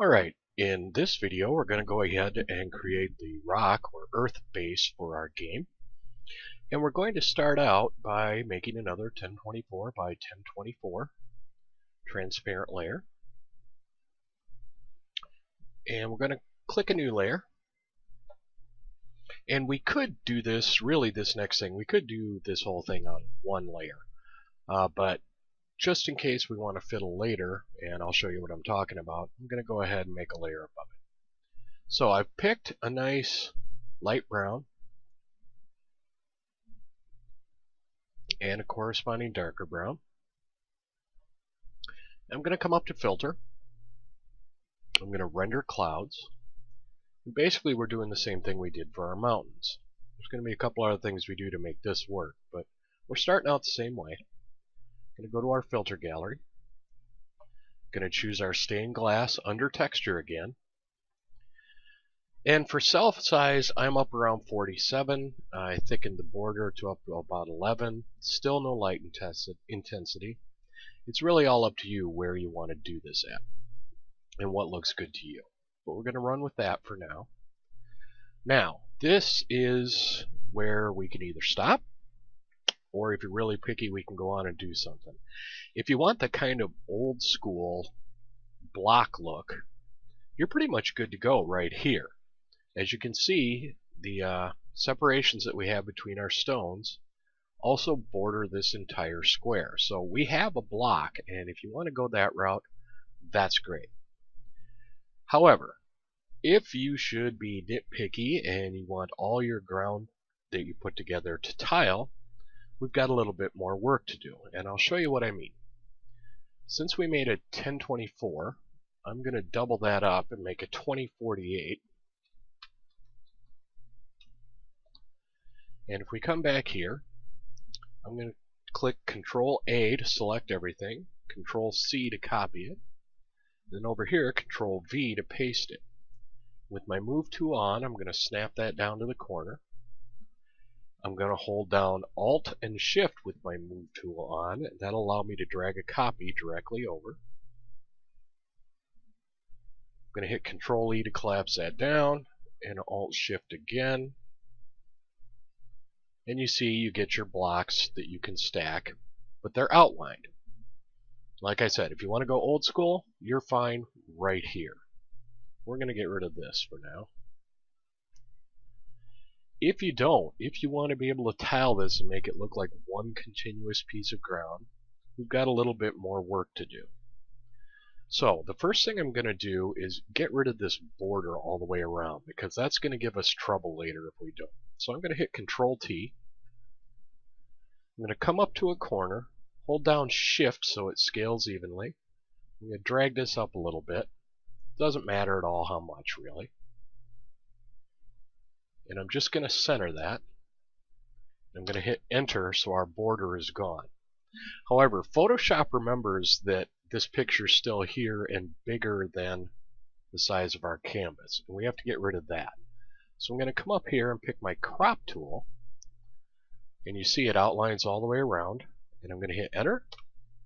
Alright, in this video we're going to go ahead and create the rock or earth base for our game. And we're going to start out by making another 1024 by 1024 transparent layer. And we're going to click a new layer. And we could do this, this next thing, we could do this whole thing on one layer. But just in case we want to fiddle later, and I'll show you what I'm talking about, I'm going to go ahead and make a layer above it. So I've picked a nice light brown and a corresponding darker brown. I'm going to come up to filter. I'm going to render clouds. And basically we're doing the same thing we did for our mountains. There's going to be a couple other things we do to make this work, but we're starting out the same way. I'm going to go to our filter gallery. I'm going to choose our stained glass under texture again. And for self size, I'm up around 47. I thickened the border to up to about 11. Still no light intensity. It's really all up to you where you want to do this at and what looks good to you. But we're going to run with that for now. Now, this is where we can either stop, or if you're really picky, we can go on and do something. If you want the kind of old school block look, you're pretty much good to go right here. As you can see, the separations that we have between our stones also border this entire square. So we have a block, and if you want to go that route, that's great. However, if you should be nitpicky and you want all your ground that you put together to tile, we've got a little bit more work to do, and I'll show you what I mean. Since we made a 1024, I'm going to double that up and make a 2048. And if we come back here, I'm going to click Control A to select everything, Control C to copy it, then over here Control V to paste it. With my move tool on, I'm going to snap that down to the corner. I'm going to hold down Alt and Shift with my move tool on, and that'll allow me to drag a copy directly over. I'm going to hit Control E to collapse that down, and Alt Shift again. And you see you get your blocks that you can stack, but they're outlined. Like I said, if you want to go old school, you're fine right here. We're going to get rid of this for now. If you don't, if you want to be able to tile this and make it look like one continuous piece of ground, we've got a little bit more work to do. So the first thing I'm going to do is get rid of this border all the way around, because that's going to give us trouble later if we don't. So I'm going to hit Control T. I'm going to come up to a corner, hold down Shift so it scales evenly. I'm going to drag this up a little bit. Doesn't matter at all how much, really. And I'm just going to center that. I'm going to hit Enter so our border is gone. However, Photoshop remembers that this picture is still here and bigger than the size of our canvas, and we have to get rid of that. So I'm going to come up here and pick my crop tool, and you see it outlines all the way around, and I'm going to hit Enter,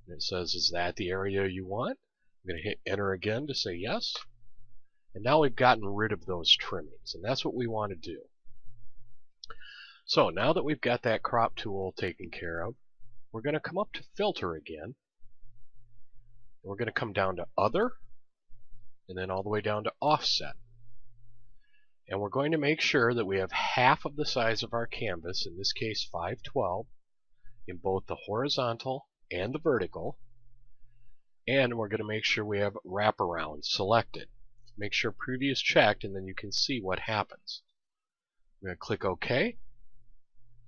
and it says, is that the area you want? I'm going to hit Enter again to say yes, and now we've gotten rid of those trimmings, and that's what we want to do. So now that we've got that crop tool taken care of, we're going to come up to Filter again. We're going to come down to Other, and then all the way down to Offset. And we're going to make sure that we have half of the size of our canvas, in this case 512, in both the horizontal and the vertical. And we're going to make sure we have wraparound selected. Make sure previous checked, and then you can see what happens. I'm going to click OK,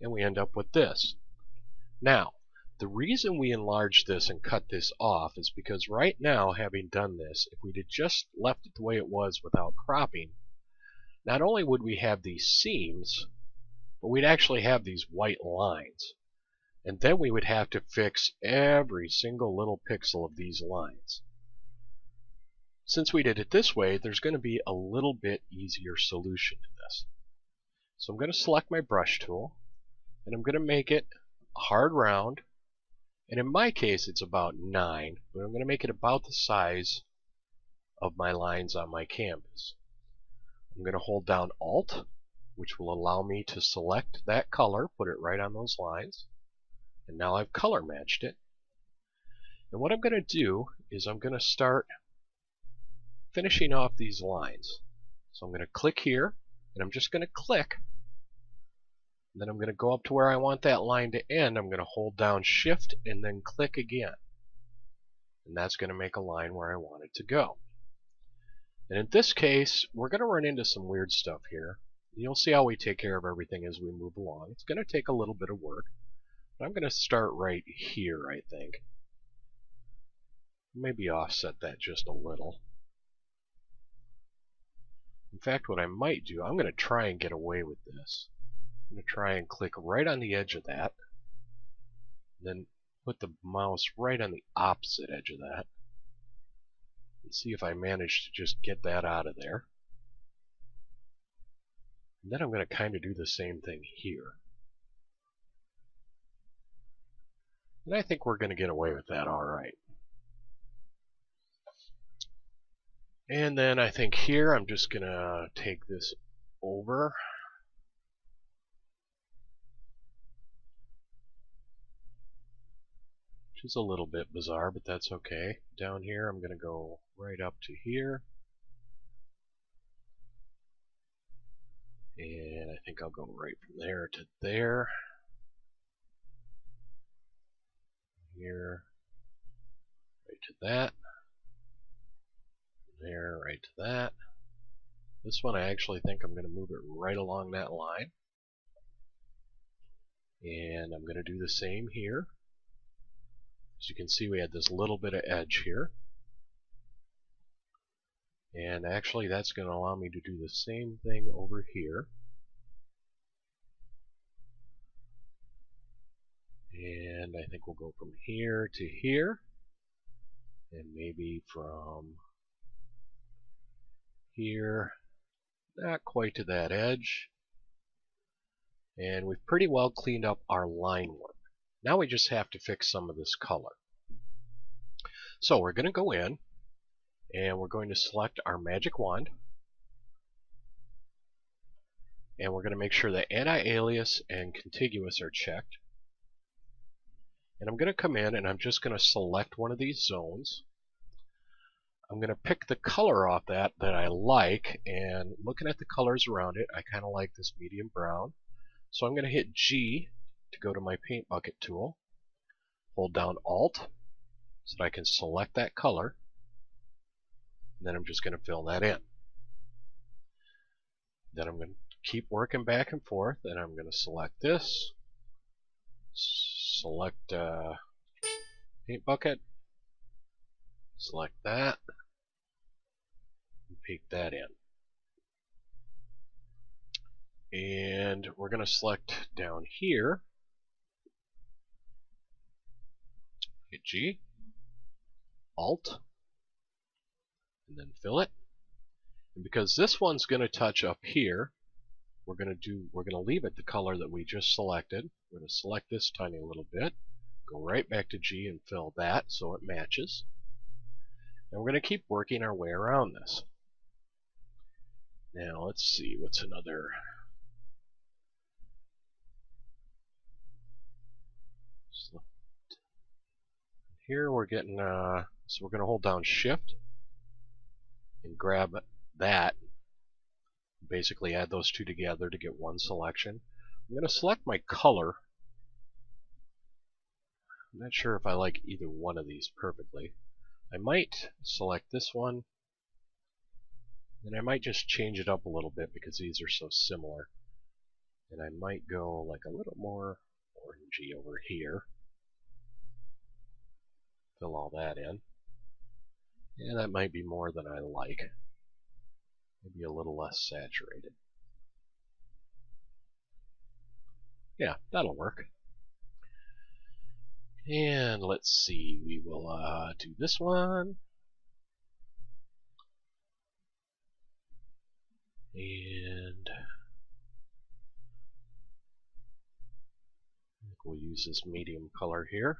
and we end up with this. Now, the reason we enlarged this and cut this off is because right now, having done this, if we'd have just left it the way it was without cropping, not only would we have these seams, but we'd actually have these white lines. And then we would have to fix every single little pixel of these lines. Since we did it this way, there's going to be a little bit easier solution to this. So I'm going to select my brush tool, and I'm going to make it a hard round, and in my case it's about 9, but I'm going to make it about the size of my lines on my canvas. I'm going to hold down Alt, which will allow me to select that color, put it right on those lines, and now I've color matched it. And what I'm going to do is I'm going to start finishing off these lines. So I'm going to click here, and I'm just going to click. Then I'm going to go up to where I want that line to end. I'm going to hold down Shift and then click again. And that's going to make a line where I want it to go. And in this case, we're going to run into some weird stuff here. You'll see how we take care of everything as we move along. It's going to take a little bit of work. But I'm going to start right here, I think. Maybe offset that just a little. In fact, what I might do, I'm going to try and get away with this. I'm going to try and click right on the edge of that. Then put the mouse right on the opposite edge of that. And see if I manage to just get that out of there. And then I'm going to kind of do the same thing here. And I think we're going to get away with that all right. And then I think here I'm just going to take this over. Which is a little bit bizarre, but that's okay. Down here I'm going to go right up to here. And I think I'll go right from there to there. Here, right to that. There, right to that. This one I actually think I'm going to move it right along that line. And I'm going to do the same here. As you can see, we had this little bit of edge here. And actually that's going to allow me to do the same thing over here. And I think we'll go from here to here. And maybe from here, not quite to that edge. And we've pretty well cleaned up our line work. Now we just have to fix some of this color. So we're going to go in and we're going to select our magic wand. And we're going to make sure that anti-alias and contiguous are checked. And I'm going to come in and I'm just going to select one of these zones. I'm going to pick the color off that I like, and looking at the colors around it, I kind of like this medium brown. So I'm going to hit G to go to my paint bucket tool, hold down Alt so that I can select that color, and then I'm just going to fill that in. Then I'm going to keep working back and forth, and I'm going to select this, select paint bucket, select that, and paste that in. And we're going to select down here, hit G, Alt, and then fill it. And because this one's going to touch up here, we're going to leave it the color that we just selected. We're going to select this tiny little bit, go right back to G and fill that so it matches. And we're going to keep working our way around this. Now let's see, what's another... Here we're getting, so we're going to hold down Shift and grab that. Basically add those two together to get one selection. I'm going to select my color. I'm not sure if I like either one of these perfectly. I might select this one, and I might just change it up a little bit because these are so similar. And I might go like a little more orangey over here. Fill all that in. Yeah, that might be more than I like. Maybe a little less saturated. Yeah, that'll work. And let's see, we will do this one. And I think we'll use this medium color here.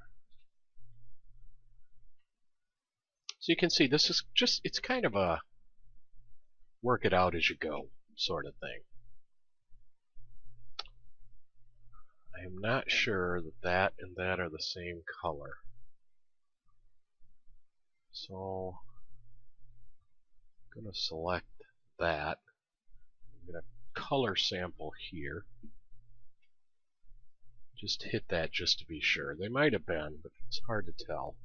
So you can see this is just, it's kind of a work it out as you go sort of thing. I am not sure that that and that are the same color. So I'm going to select that. I'm going to color sample here. Just hit that just to be sure. They might have been, but it's hard to tell.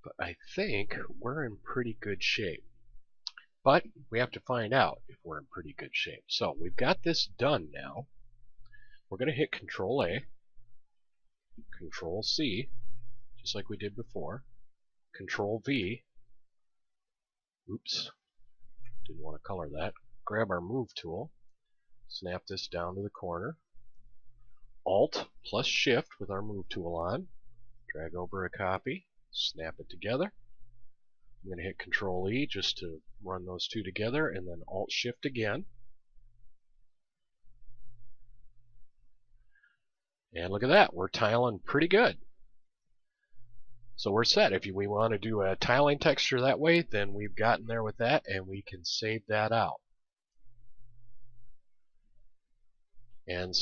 But I think we're in pretty good shape. But we have to find out if we're in pretty good shape. So we've got this done now. We're going to hit Control A, Control C, just like we did before, Control V. Oops, didn't want to color that. Grab our Move tool, snap this down to the corner. Alt plus Shift with our Move tool on. Drag over a copy, snap it together. I'm going to hit Control E just to run those two together, and then Alt Shift again. And look at that, we're tiling pretty good. So we're set. If we want to do a tiling texture that way, then we've gotten there with that, and we can save that out. And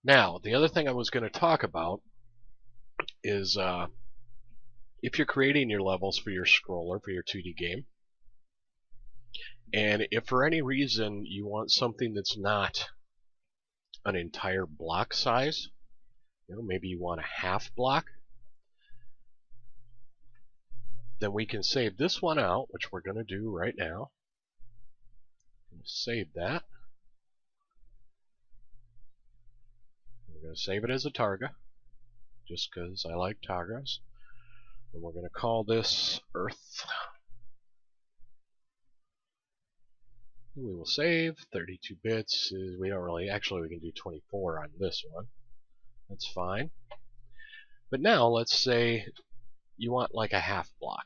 now, the other thing I was going to talk about is if you're creating your levels for your scroller, for your 2D game, and if for any reason you want something that's not an entire block size, maybe you want a half block, then we can save this one out, which we're going to do right now. Save that. We're going to save it as a targa, just because I like targas. And we're going to call this Earth. We will save 32 bits. We don't really, actually we can do 24 on this one. That's fine. But now let's say you want like a half block.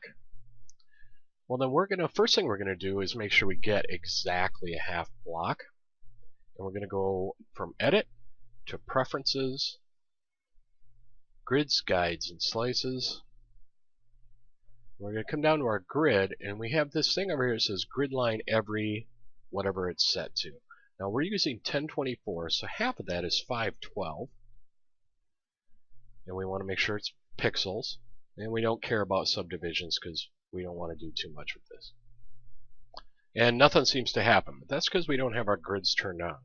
Well, then first thing we're going to do is make sure we get exactly a half block. And we're going to go from Edit to Preferences, Grids, Guides, and Slices. We're going to come down to our grid, and we have this thing over here that says grid line every whatever it's set to. Now we're using 1024, so half of that is 512. And we want to make sure it's pixels. And we don't care about subdivisions because we don't want to do too much with this. And nothing seems to happen, but that's because we don't have our grids turned on.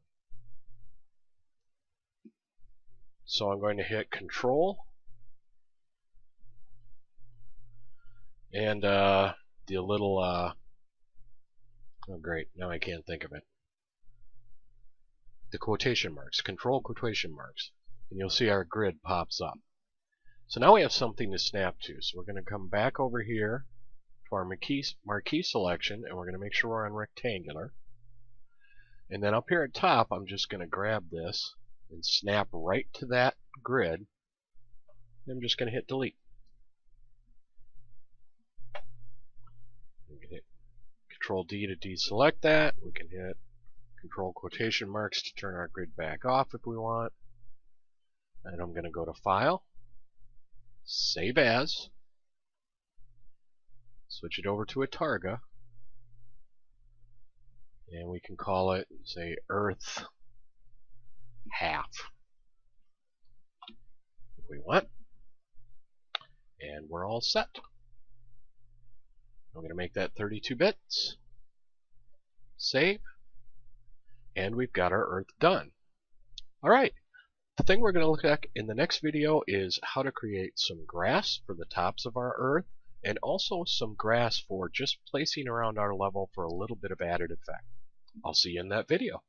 So I'm going to hit Control and the little oh great, now I can't think of it. The quotation marks, Control quotation marks, and you'll see our grid pops up. So now we have something to snap to. So we're going to come back over here to our marquee selection, and we're going to make sure we're on rectangular. And then up here at top, I'm just going to grab this and snap right to that grid. And I'm just going to hit delete. We can hit Control D to deselect that. We can hit Control quotation marks to turn our grid back off if we want. And I'm going to go to File, Save As, switch it over to a targa, and we can call it, say, Earth half if we want. And we're all set. I'm going to make that 32 bits, save, and we've got our Earth done. Alright, the thing we're going to look at in the next video is how to create some grass for the tops of our Earth, and also some grass for just placing around our level for a little bit of added effect. I'll see you in that video.